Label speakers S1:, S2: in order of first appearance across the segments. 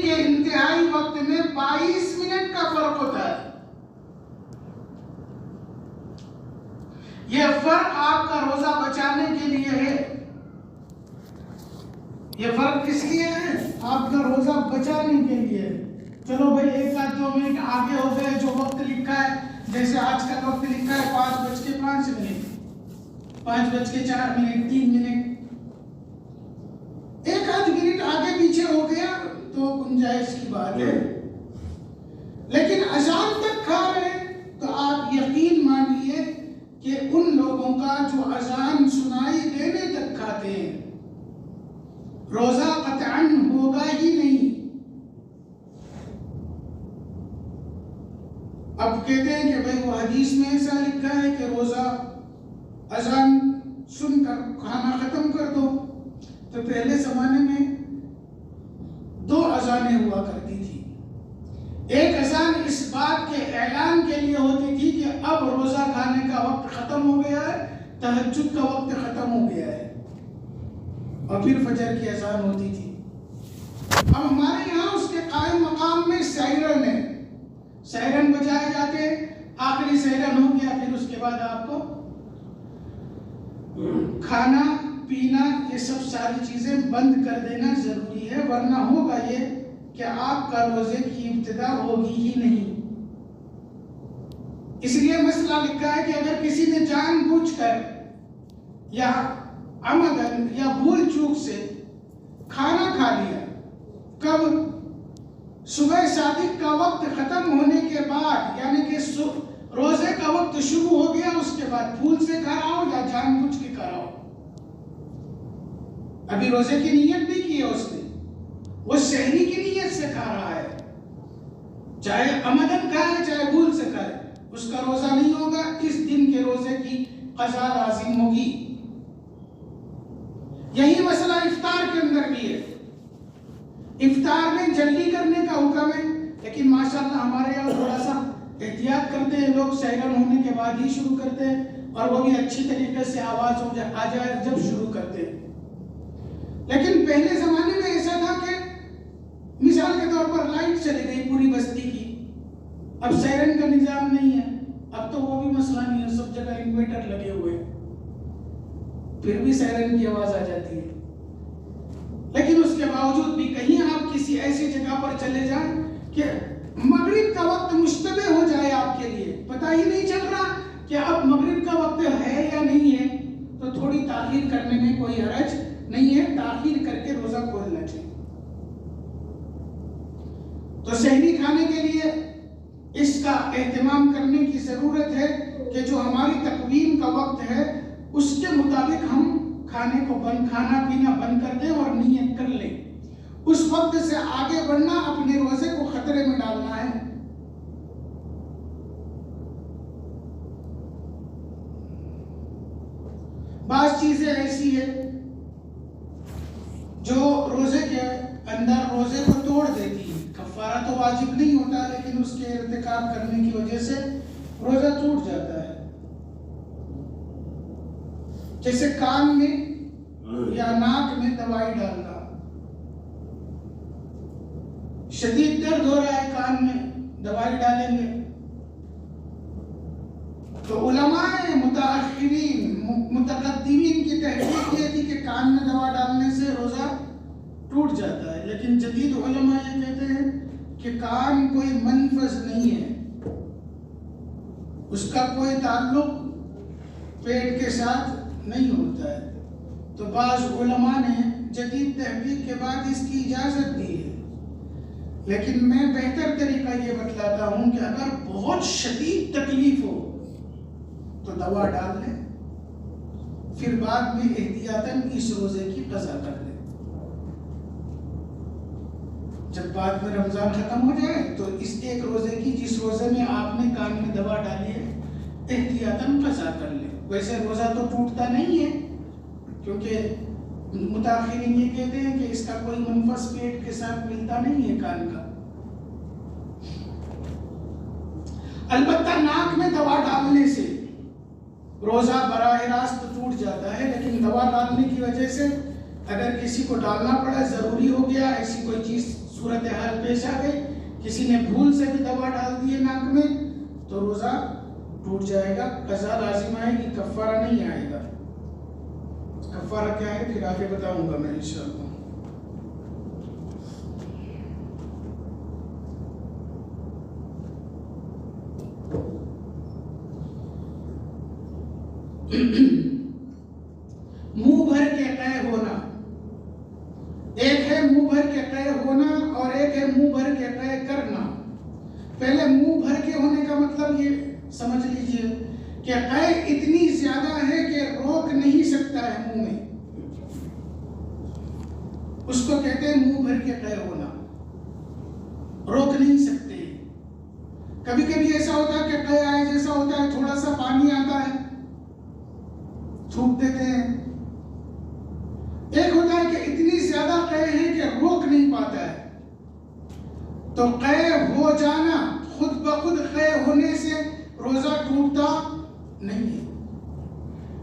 S1: کے انتہائی وقت میں 22 منٹ کا فرق ہوتا ہے. یہ فرق آپ کا روزہ بچانے کے لیے ہے. یہ فرق کس لیے ہے؟ آپ کا روزہ بچانے کے لیے. چلو بھائی 1-2 منٹ آگے ہو گئے جو وقت لکھا ہے، جیسے آج کا وقت لکھا ہے 5:05 منٹ، 5:04 3 منٹ، 1-8 منٹ آگے پیچھے ہو گیا تو گنجائش کی بات ہے. لیکن اذان تک کھا رہے تو آپ یقین مانیے کہ ان لوگوں کا جو اذان سنائی دینے تک کھاتے ہیں روزہ قطعاً ہوگا ہی نہیں. اب کہتے ہیں کہ بھئی وہ حدیث میں ایسا لکھا ہے کہ روزہ اذان سن کر کھانا ختم کر دو. تو پہلے زمانے میں 2 اذانیں ہوا کرتی تھی. ایک اذان اس بات کے اعلان کے لیے ہوتی تھی کہ اب روزہ کھانے کا وقت ختم ہو گیا ہے، تہجد کا وقت ختم ہو گیا ہے، اور پھر فجر کی اذان ہوتی تھی. اب ہمارے یہاں اس کے قائم مقام میں سائرن ہے، سائرن بجائے جاتے، آخری سائرن ہو گیا، پھر اس کے بعد آپ کو کھانا پینا یہ سب ساری چیزیں بند کر دینا ضروری ہے، ورنہ ہوگا یہ کہ آپ کا روزے کی ابتدا ہوگی ہی نہیں. اس لیے مسئلہ لکھا ہے کہ اگر کسی نے جان بوجھ کر یا عمدن یا بھول چوک سے کھانا کھا لیا، کب؟ صبح صادق کا وقت ختم ہونے کے بعد، یعنی کہ روزے کا وقت شروع ہو گیا، اس کے بعد بھول سے کھا رہا ہو یا جان بوجھ کے کھا رہا ہو، ابھی روزے کی نیت نہیں کی ہے اس نے، وہ سحری کی نیت سے کھا رہا ہے، چاہے عمدن کھائے چاہے بھول سے کھائے، اس کا روزہ نہیں ہوگا. اس دن کے روزے کی قضا لازم ہوگی. یہی مسئلہ افطار کے اندر بھی ہے. افطار میں جلدی کرنے کا حکم ہے، لیکن ماشاءاللہ ہمارے یہاں تھوڑا سا احتیاط کرتے ہیں لوگ، سحرن ہونے کے بعد ہی شروع کرتے ہیں، اور وہ بھی اچھی طریقے سے آواز آ جائے جب شروع کرتے ہیں. لیکن پہلے زمانے میں ایسا تھا کہ مثال کے طور پر لائٹ چلی گئی پوری بستی کی، اب سائرن کا نظام نہیں ہے، اب تو وہ بھی مسئلہ نہیں ہے، سب جگہ انویٹر لگے ہوئے، پھر بھی سائرن کی آواز آ جاتی ہے. لیکن اس کے باوجود بھی کہیں آپ کسی ایسی جگہ پر چلے جائیں کہ مغرب کا وقت مشتبہ ہو جائے، آپ کے لیے پتہ ہی نہیں چل رہا کہ اب مغرب کا وقت ہے یا نہیں ہے، تو تھوڑی تاخیر کرنے میں کوئی حرج نہیں ہے، تاخیر کر کے روزہ کھولنا چاہیے. تو سحری کھانے کے لیے اس کا اہتمام کرنے کی ضرورت ہے کہ جو ہماری تقویم کا وقت ہے اس کے مطابق ہم کھانا پینا بند کر دیں اور نیت کر لیں. اس وقت سے آگے بڑھنا اپنے روزے کو خطرے میں ڈالنا ہے. بعض چیزیں ایسی ہیں جو روزے کے اندر روزے کو توڑ دیتی ہے. کفارہ تو واجب نہیں ہوتا، لیکن اس کے ارتکاب کرنے کی وجہ سے روزہ ٹوٹ جاتا ہے. جیسے کان میں یا ناک میں دوائی ڈالنا، شدید درد ہو رہا ہے کان میں، دوائی ڈالیں گے تو علماء متأخرین متقدمین کی تحقیق یہ تھی کہ کان میں دوا ڈالنے سے روزہ ٹوٹ جاتا ہے. لیکن جدید علماء یہ کہتے ہیں کہ کان کوئی منفذ نہیں ہے، اس کا کوئی تعلق پیٹ کے ساتھ نہیں ہوتا ہے. تو بعض علماء نے جدید تحقیق کے بعد اس کی اجازت دی ہے. لیکن میں بہتر طریقہ یہ بتلاتا ہوں کہ اگر بہت شدید تکلیف ہو تو دوا ڈال لیں، پھر بعد میں احتیاطاً اس روزے کی قضا کر لیں. جب بعد میں رمضان ختم ہو جائے تو اس ایک روزے کی جس روزے میں آپ نے کان میں دوا ڈالی ہے احتیاطاً قضا کر لیں. ویسے روزہ تو ٹوٹتا نہیں ہے، کیونکہ متاخرین یہ کہتے ہیں کہ اس کا کوئی منفذ پیٹ کے ساتھ ملتا نہیں ہے کان کا. البتہ ناک میں دوا ڈالنے سے روزہ براہ راست ٹوٹ جاتا ہے، لیکن دوا ڈالنے کی وجہ سے اگر کسی کو ڈالنا پڑا، ضروری ہو گیا، ایسی کوئی چیز صورتحال پیش آ گئی، کسی نے بھول سے بھی دوا ڈال دی ہے ناک میں، تو روزہ ٹوٹ جائے گا، قضا لازم آئے گی، کفارہ نہیں آئے گا۔ کفارہ کیا ہے پھر آگے بتاؤں گا میں انشاءاللہ۔ منہ بھر کے قے ہونا، ایک ہے منہ بھر کے قے ہونا اور ایک ہے منہ بھر کے قے کرنا۔ پہلے منہ بھر کے ہونے کا مطلب یہ سمجھ لیجئے کہ قے اتنی زیادہ ہے کہ روک نہیں سکتا ہے منہ میں، اس کو کہتے ہیں منہ بھر کے قے ہونا، روک نہیں سکتے۔ کبھی کبھی ایسا ہوتا ہے کہ قے آئے جیسا ہوتا ہے، تھوڑا سا پانی آتا ہے تھوک دیتے ہیں۔ ایک ہوتا ہے کہ اتنی زیادہ قے ہیں کہ روک نہیں پاتا ہے۔ تو قے ہو جانا، خود بخود قے ہونے سے روزہ ٹوٹتا نہیں ہے۔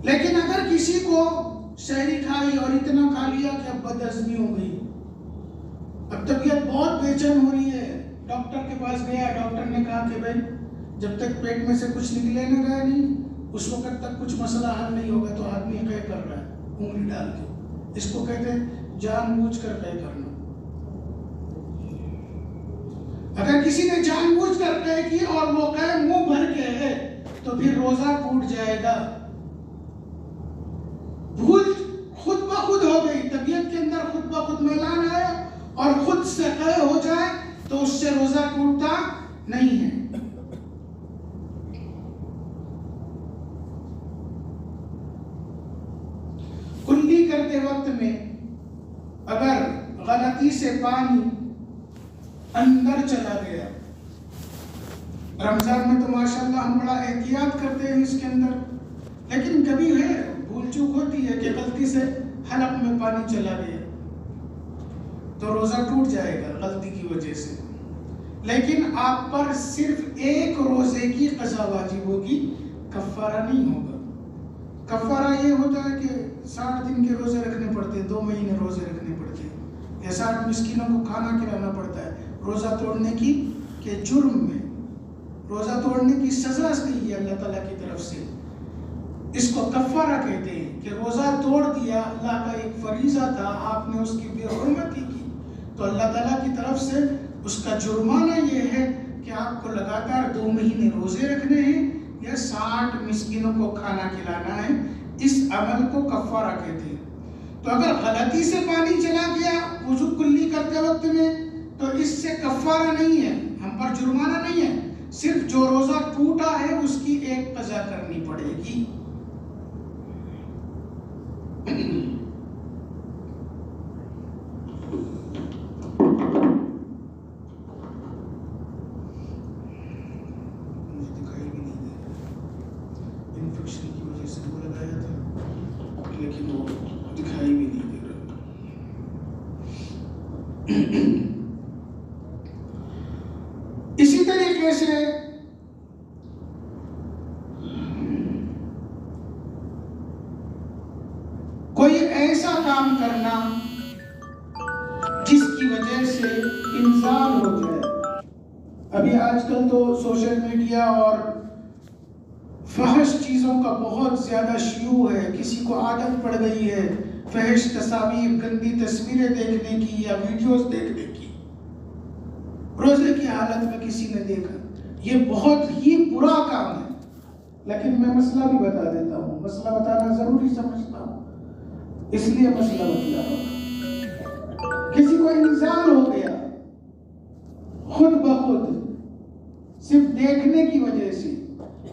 S1: لیکن اگر کسی کو شہری کھائی اور اتنا کھا لیا کہ اب بد ہضمی ہو گئی، اب طبیعت بہت بے چین ہو رہی ہے، ڈاکٹر کے پاس گیا، ڈاکٹر نے کہا کہ بھائی جب تک پیٹ میں سے کچھ نکلے نہ گیا نہیں، اس وقت تک کچھ مسئلہ حل نہیں ہوگا، تو آدمی قے کر رہا ہے انگلی ڈال کے، اس کو کہتے ہیں جان بوجھ کر قے کرنا۔ اگر کسی نے جان بوجھ کر قے کی اور وہ قے منہ بھر کے ہے تو پھر روزہ ٹوٹ جائے گا۔ بھول خود بخود ہو گئی، طبیعت کے اندر خود بخود میلان آیا اور خود سے قے ہو جائے تو اس سے روزہ ٹوٹتا نہیں ہے۔ کلی کرتے وقت میں اگر غلطی سے پانی اندر چلا گیا، رمضان میں تو ماشاءاللہ ہم بڑا احتیاط کرتے ہیں اس کے اندر، لیکن کبھی ہے بھول چوک ہوتی ہے کہ غلطی سے حلق میں پانی چلا گیا تو روزہ ٹوٹ جائے گا غلطی کی وجہ سے۔ لیکن آپ پر صرف ایک روزے کی قضا واجب ہوگی، کفارہ نہیں ہوگا۔ کفارہ یہ ہوتا ہے کہ 60 دن کے روزے رکھنے پڑتے ہیں، 2 مہینے روزے رکھنے پڑتے ہیں، یا 60 مسکینوں کو کھانا کھلانا پڑتا ہے روزہ توڑنے کی کہ جرم میں، روزہ توڑنے کی سزا دی ہے اللہ تعالیٰ کی طرف سے، اس کو کفارہ کہتے ہیں کہ روزہ توڑ دیا، اللہ کا ایک فریضہ تھا، آپ نے اس کی بے حرمتی کی، تو اللہ تعالیٰ کی طرف سے اس کا جرمانہ یہ ہے کہ آپ کو لگاتار 2 مہینے روزے رکھنے ہیں یا 60 مسکینوں کو کھانا کھلانا ہے۔ اس عمل کو کفارہ کہتے ہیں۔ تو اگر غلطی سے پانی چلا گیا وضو کلی کرتے وقت میں تو اس سے کفارہ نہیں ہے، ہم پر جرمانہ نہیں ہے، صرف جو روزہ ٹوٹا ہے اس کی ایک قضا کرنی پڑے گی۔ انفیکشن کی وجہ سے وہ لگایا تھا لیکن وہ دکھائی بھی نہیں دے رہا۔ اسی طریقے سے کوئی ایسا کام کرنا جس کی وجہ سے انسان ہو جائے۔ ابھی آج کل تو سوشل میڈیا اور فحش چیزوں کا بہت زیادہ شیوع ہے، کسی کو عادت پڑ گئی ہے فحش تصاویر، گندی تصویریں دیکھنے کی یا ویڈیوز دیکھنے کی۔ روزے کی حالت میں کسی نے دیکھا، یہ بہت ہی برا کام ہے، لیکن میں مسئلہ بھی بتا دیتا ہوں، مسئلہ بتانا ضروری سمجھتا ہوں، اس لیے مسئلہ بتا رہا ہوں۔ کسی کو انسان ہو گیا خود بخود صرف دیکھنے کی وجہ سے،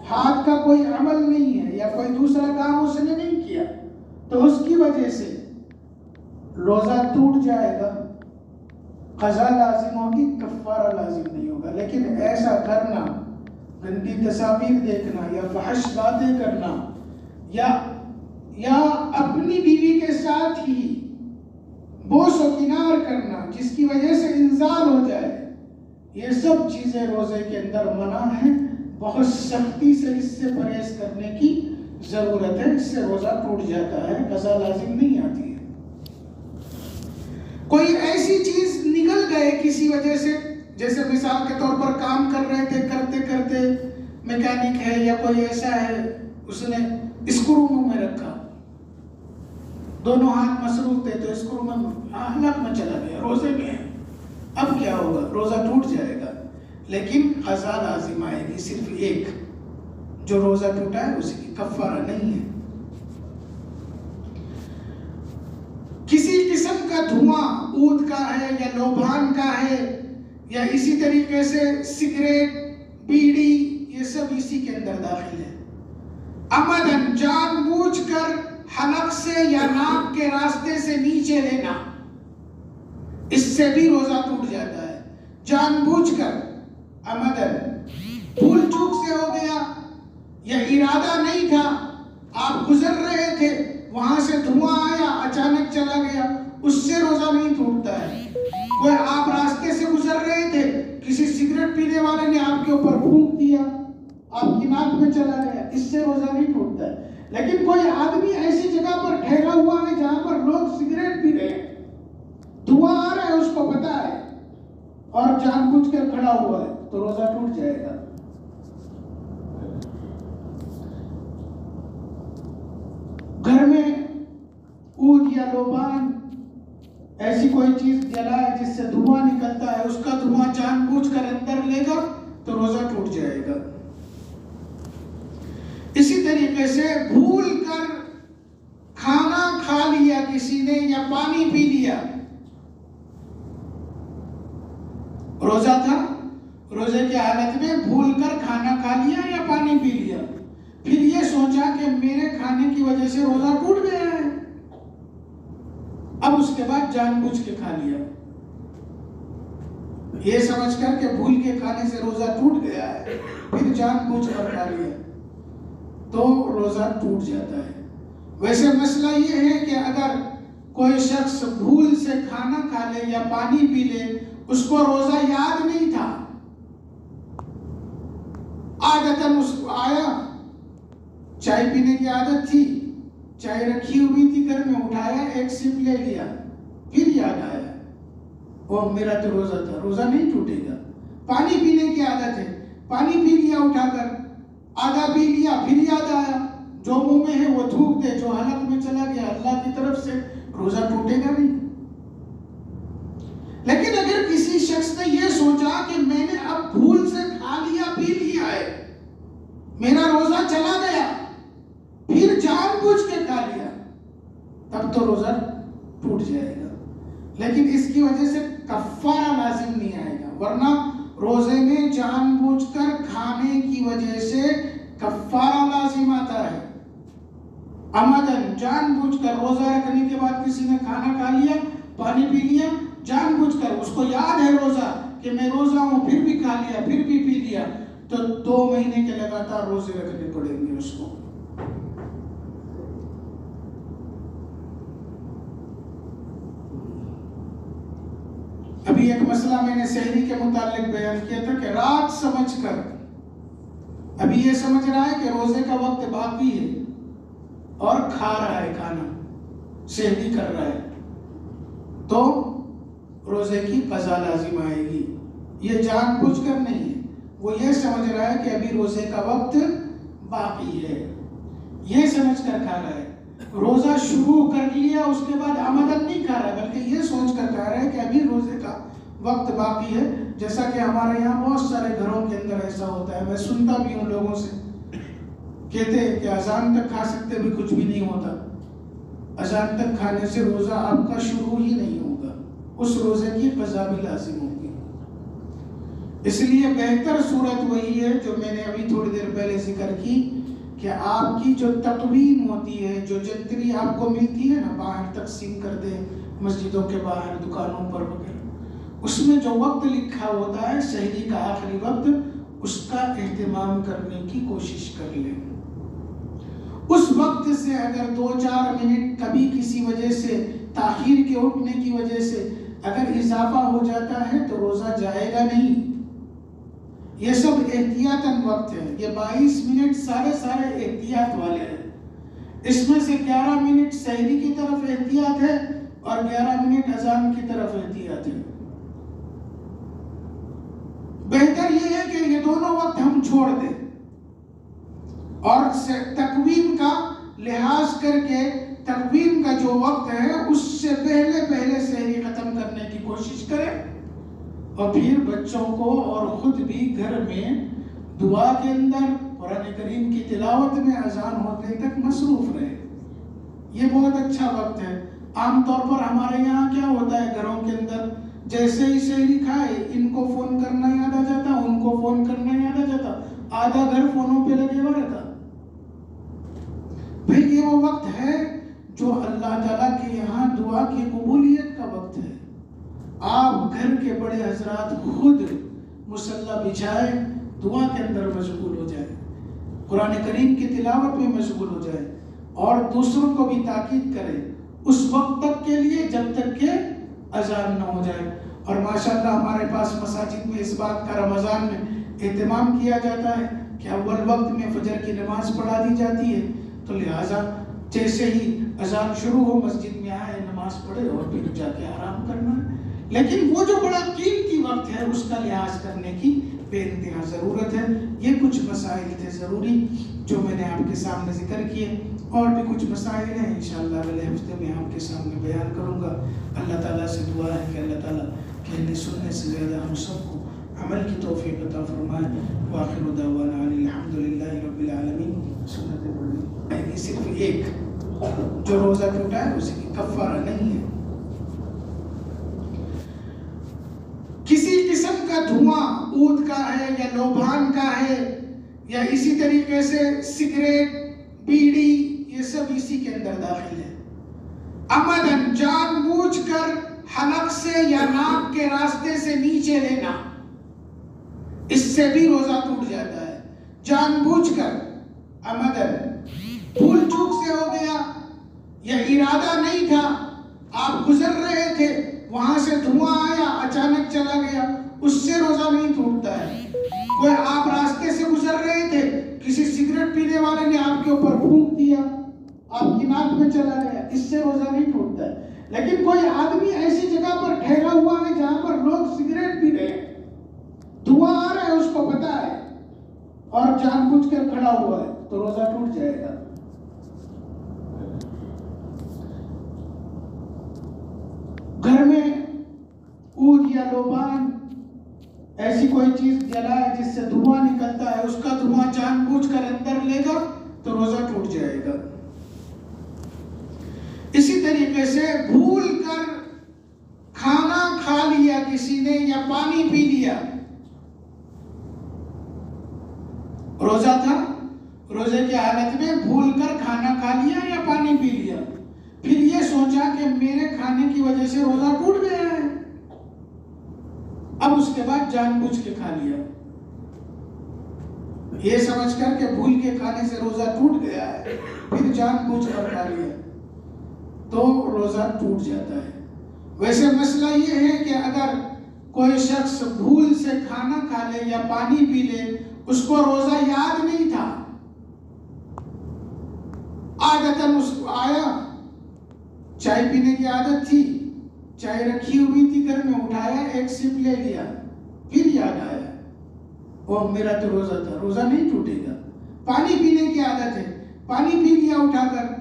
S1: ہاتھ کا کوئی عمل نہیں ہے یا کوئی دوسرا کام اس نے نہیں کیا، تو اس کی وجہ سے روزہ ٹوٹ جائے گا، قضا لازم ہوگی، کفارہ لازم نہیں ہوگا۔ لیکن ایسا کرنا، گندی تصاویر دیکھنا یا فحش باتیں کرنا یا اپنی بیوی کے ساتھ ہی بوس و کنار کرنا جس کی وجہ سے انزال ہو جائے، یہ سب چیزیں روزے کے اندر منع ہیں، بہت سختی سے اس سے پرہیز کرنے کی ضرورت ہے، اس سے روزہ ٹوٹ جاتا ہے، قضا لازم نہیں آتی ہے۔ کوئی ایسی چیز نکل گئے کسی وجہ سے، جیسے مثال کے طور پر کام کر رہے تھے، کرتے کرتے میکینک ہے یا کوئی ایسا ہے، اس نے اسکرو منہ میں رکھا، دونوں ہاتھ مصروف تھے تو اسکرو حلق میں چلا گیا، روزے میں ہے، اب کیا ہوگا؟ روزہ ٹوٹ جائے گا، لیکن قضا لازم آئے گی، صرف ایک، جو روزہ ٹوٹا ہے اس کی کفارہ نہیں ہے۔ کسی قسم کا دھواں عود کا ہے یا لوبان کا ہے یا اسی طریقے سے سگریٹ، بیڑی، یہ سب اسی کے اندر داخل ہے۔ عمدن جان بوجھ کر حلق سے یا ناک کے راستے سے نیچے لینا، اس سے بھی روزہ ٹوٹ جاتا ہے۔ جان بوجھ کر، عمدن، بھول چوک سے ہو گیا یا ارادہ نہیں تھا، آپ گزر رہے تھے، وہاں سے دھواں آیا، اچانک چلا گیا، اس سے روزہ نہیں ٹوٹتا ہے۔ کوئی آپ راستے سے گزر رہے تھے، کسی سگریٹ پینے والے نے آپ کے اوپر پھونک دیا، آپ کی ناک میں چلا گیا، اس سے روزہ نہیں ٹوٹتا ہے۔ لیکن کوئی آدمی ایسی جگہ پر ٹھہرا ہوا ہے جہاں پر لوگ سگریٹ پی رہے ہیں، دھواں آ رہا ہے، اس کو پتا ہے، اور جان بوجھ کر کھڑا ہوا ہے، تو روزہ ٹوٹ جائے گا۔ گھر میں عود یا لوبان ایسی کوئی چیز جلائے جس سے دھواں نکلتا ہے، اس کا دھواں جان بوجھ کر اندر لے گا تو روزہ ٹوٹ جائے گا۔ اسی طریقے سے بھول کر کھانا کھا لیا کسی نے یا پانی پی لیا، روزہ تھا، روزے کی حالت میں بھول کر کھانا کھا لیا یا پانی پی لیا، پھر یہ سوچا کہ میرے کھانے کی وجہ سے روزہ ٹوٹ گیا ہے، اب اس کے بعد جان بوجھ کے کھا لیا، یہ سمجھ کر کہ بھول کے کھانے سے روزہ ٹوٹ گیا ہے، پھر جان بوجھ کر کھا لیا تو روزہ ٹوٹ جاتا ہے۔ ویسے مسئلہ یہ ہے کہ اگر کوئی شخص بھول سے کھانا کھا لے یا پانی پی لے، اس کو روزہ یاد نہیں تھا، عادتاً اس کو آیا، چائے پینے کی عادت تھی، چائے رکھی ہوئی تھی گھر میں، اٹھایا، ایک سپ لے لیا، پھر یاد آیا، وہ میرا تو روزہ تھا، روزہ نہیں ٹوٹے گا۔ پانی پینے کی عادت ہے، پانی پی لیا اٹھا کر، آدھا پی لیا، پھر یاد آیا، جو منہ میں ہے وہ تھوک دے، جو حلق میں چلا گیا، اللہ کی طرف سے، روزہ ٹوٹے گا نہیں۔ لیکن اگر کسی شخص نے یہ سوچا کہ میں نے اب بھول سے کھا لیا، پی لیا ہے، میرا روزہ چلا گیا، پھر جان بوجھ کے کھا لیا، تب تو روزہ ٹوٹ جائے گا، لیکن اس کی وجہ سے کفارہ لازم نہیں آئے گا، ورنہ روزے میں جان بوجھ کر کھانے کی وجہ سے کفارہ لازم آتا ہے۔ عمدن جان بوجھ کر روزہ رکھنے کے بعد کسی نے کھانا کھا لیا، پانی پی لیا، جان بوجھ کر، اس کو یاد ہے روزہ کہ میں روزہ ہوں، پھر بھی کھا لیا، پھر بھی پی لیا، تو 2 مہینے کے لگاتار روزے رکھنے پڑیں گے اس کو۔ ابھی ایک مسئلہ میں نے سحری کے متعلق بیان کیا تھا کہ رات سمجھ کر، ابھی یہ سمجھ رہا ہے کہ روزے کا وقت باقی ہے اور کھا رہا ہے کھانا، سحری کر رہا ہے، تو روزے کی قضا لازم آئے گی۔ یہ جان بوجھ کر نہیں ہے، وہ یہ سمجھ رہا ہے کہ ابھی روزے کا وقت باقی ہے، یہ سمجھ کر کھا رہا ہے، روزہ شروع کر لیا، اس کے بعد عمدن نہیں کھا رہا، بلکہ یہ سوچ کر کھا رہا ہے کہ ابھی روزے کا وقت باقی ہے، جیسا کہ ہمارے یہاں بہت سارے گھروں کے اندر ایسا ہوتا ہے، میں سنتا بھی ہوں لوگوں سے، کہتے ہیں کہ اذان تک کھا سکتے بھی کچھ بھی نہیں ہوتا، اذان تک کھانے سے روزہ آپ کا شروع ہی نہیں ہوگا، اس روزے کی قضا بھی لازم ہوگی۔ اس لیے بہتر صورت وہی ہے جو میں نے ابھی تھوڑی دیر پہلے ذکر کی، کہ آپ کی جو تقویم ہوتی ہے، جو جنتری آپ کو ملتی ہے نا، باہر تقسیم کر دیں مسجدوں کے باہر، دکانوں پر وغیرہ، اس میں جو وقت لکھا ہوتا ہے سحری کا آخری وقت، اس کا اہتمام کرنے کی کوشش کر لیں۔ اس وقت سے اگر 2-4 منٹ کبھی کسی وجہ سے، تاخیر کے اٹھنے کی وجہ سے اگر اضافہ ہو جاتا ہے تو روزہ جائے گا نہیں۔ یہ سب احتیاطاً وقت ہے، یہ 22 منٹ سارے احتیاط والے ہیں، اس میں سے 11 منٹ سحری کی طرف احتیاط ہے، اور 11 منٹ اذان کی طرف احتیاط ہے۔ بہتر یہ ہے کہ یہ دونوں وقت ہم چھوڑ دیں اور تقویم کا لحاظ کر کے تقویم کا جو وقت ہے اس سے پہلے سحری ختم کرنے کی کوشش کریں، اور پھر بچوں کو اور خود بھی گھر میں دعا کے اندر قرآن کریم کی تلاوت میں اذان ہونے تک مصروف رہے۔ یہ بہت اچھا وقت ہے۔ عام طور پر ہمارے یہاں کیا ہوتا ہے، گھروں کے اندر جیسے ہی سحری کھائے ان کو فون کرنا یاد آ جاتا، ان کو فون کرنا یاد آ جاتا، آدھا گھر فونوں پہ لگے ہوا رہتا۔ بھئی یہ وہ وقت ہے جو اللہ تعالیٰ کے یہاں دعا کی قبولیت کا وقت ہے۔ آپ گھر کے بڑے حضرات خود مصلی بچھائے دعا کے اندر مشغول ہو جائے، قرآن کریم کی تلاوت میں مشغول ہو جائے، اور دوسروں کو بھی تاکید کرے اس وقت تک کے لیے جب تک کہ اذان نہ ہو جائے۔ اور ماشاءاللہ ہمارے پاس مساجد میں اس بات کا رمضان میں اہتمام کیا جاتا ہے کہ اول وقت میں فجر کی نماز پڑھا دی جاتی ہے، تو لہٰذا جیسے ہی اذان شروع ہو مسجد میں آئے، نماز پڑھے اور پھر جا کے آرام کرنا ہے۔ لیکن وہ جو بڑا قیمتی وقت ہے اس کا لحاظ کرنے کی بے انتہا ضرورت ہے۔ یہ کچھ مسائل تھے ضروری جو میں نے آپ کے سامنے ذکر کیے، اور بھی کچھ مسائل ہیں انشاءاللہ اگلے ہفتے میں آپ کے سامنے بیان کروں گا۔ اللہ تعالیٰ سے دعا ہے کہ اللہ تعالیٰ کہنے سننے سے زیادہ ہم سب کو عمل کی توفیق عطا فرمائے۔ وآخر دعوانا الحمدللہ رب العالمین۔ سنت پڑھیں، یہ صرف ایک جو روزہ ٹوٹا ہے اسی کی کفارہ نہیں ہے۔ کسی قسم کا دھواں عود کا ہے یا لوبھان کا ہے یا اسی طریقے سے سگریٹ، بیڑی، یہ سب اسی کے اندر داخل ہے۔ عمدن جان بوجھ کر حلق سے یا ناک کے راستے سے نیچے لینا، اس سے بھی روزہ ٹوٹ جاتا ہے۔ جان بوجھ کر، عمدن، بھول چوک سے ہو گیا یا ارادہ نہیں تھا، آپ گزر رہے تھے، وہاں سے دھواں آیا، اچانک چلا گیا، اس سے روزہ نہیں ٹوٹتا ہے۔ کوئی آپ راستے سے گزر رہے تھے، کسی سگریٹ پینے والے نے آپ کے اوپر پھونک دیا، آپ کی ناک میں چلا گیا، اس سے روزہ نہیں ٹوٹتا ہے۔ لیکن کوئی آدمی ایسی جگہ پر ٹھہرا ہوا ہے جہاں پر لوگ سگریٹ پی رہے ہیں، دھواں آ رہا ہے، اس کو پتا ہے، اور جان بوجھ کر کھڑا ہوا ہے، تو روزہ ٹوٹ جائے گا۔ گھر میں عود یا لوبان ایسی کوئی چیز جلائے جس سے دھواں نکلتا ہے، اس کا دھواں جان بوجھ کر اندر لے گا تو روزہ ٹوٹ جائے گا۔ اسی طریقے سے بھول کر کھانا کھا لیا کسی نے یا پانی پی لیا، روزہ تھا، روزے کی حالت میں بھول کر کھانا کھا لیا یا پانی پی لیا، پھر یہ سوچا کہ میرے کھانے کی وجہ سے روزہ ٹوٹ گیا ہے، اب اس کے بعد جان بوجھ کے کھا لیا، یہ سمجھ کر کہ بھول کے کھانے سے روزہ ٹوٹ گیا ہے، پھر جان بوجھ کر کھا لیا تو روزہ ٹوٹ جاتا ہے۔ ویسے مسئلہ یہ ہے کہ اگر کوئی شخص بھول سے کھانا کھا لے یا پانی پی لے، اس کو روزہ یاد نہیں تھا، عادتاً اس کو آیا، چائے پینے کی عادت تھی، چائے رکھی ہوئی تھی گھر میں، اٹھایا، ایک سپ لے لیا، پھر یاد آیا وہ میرا تو روزہ تھا، روزہ نہیں ٹوٹے گا۔ پانی پینے کی عادت ہے، پانی پی لیا اٹھا کر،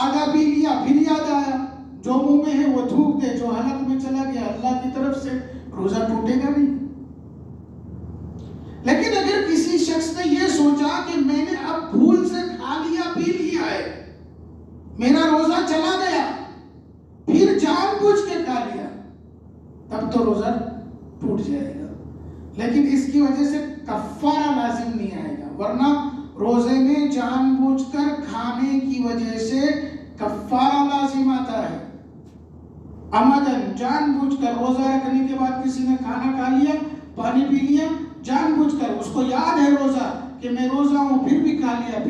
S1: آدھا پی لیا، پھر یاد آیا، جو منہ میں ہے وہ تھوک دے، جو حلق میں چلا گیا اللہ کی طرف سے، روزہ ٹوٹے گا نہیں۔ لیکن اگر کسی شخص نے یہ سوچا کہ میں نے اب بھول سے کھا لیا، پی لیا ہے، میرا روزہ چلا گیا، پھر جان بوجھ کے کھا لیا، تب تو روزہ ٹوٹ جائے گا، لیکن اس کی وجہ سے کفارہ لازم نہیں آئے گا، ورنہ روزے میں جان بوجھ کر کھانے کی وجہ سے کفارہ لازم آتا ہے۔ عمدن جان بوجھ کر روزہ رکھنے کے بعد کسی نے کھانا کھا لیا، پانی پی لیا، جان بوجھ کر، اس کو یاد ہے روزہ کہ میں روزہ ہوں، پھر بھی کھا لیا،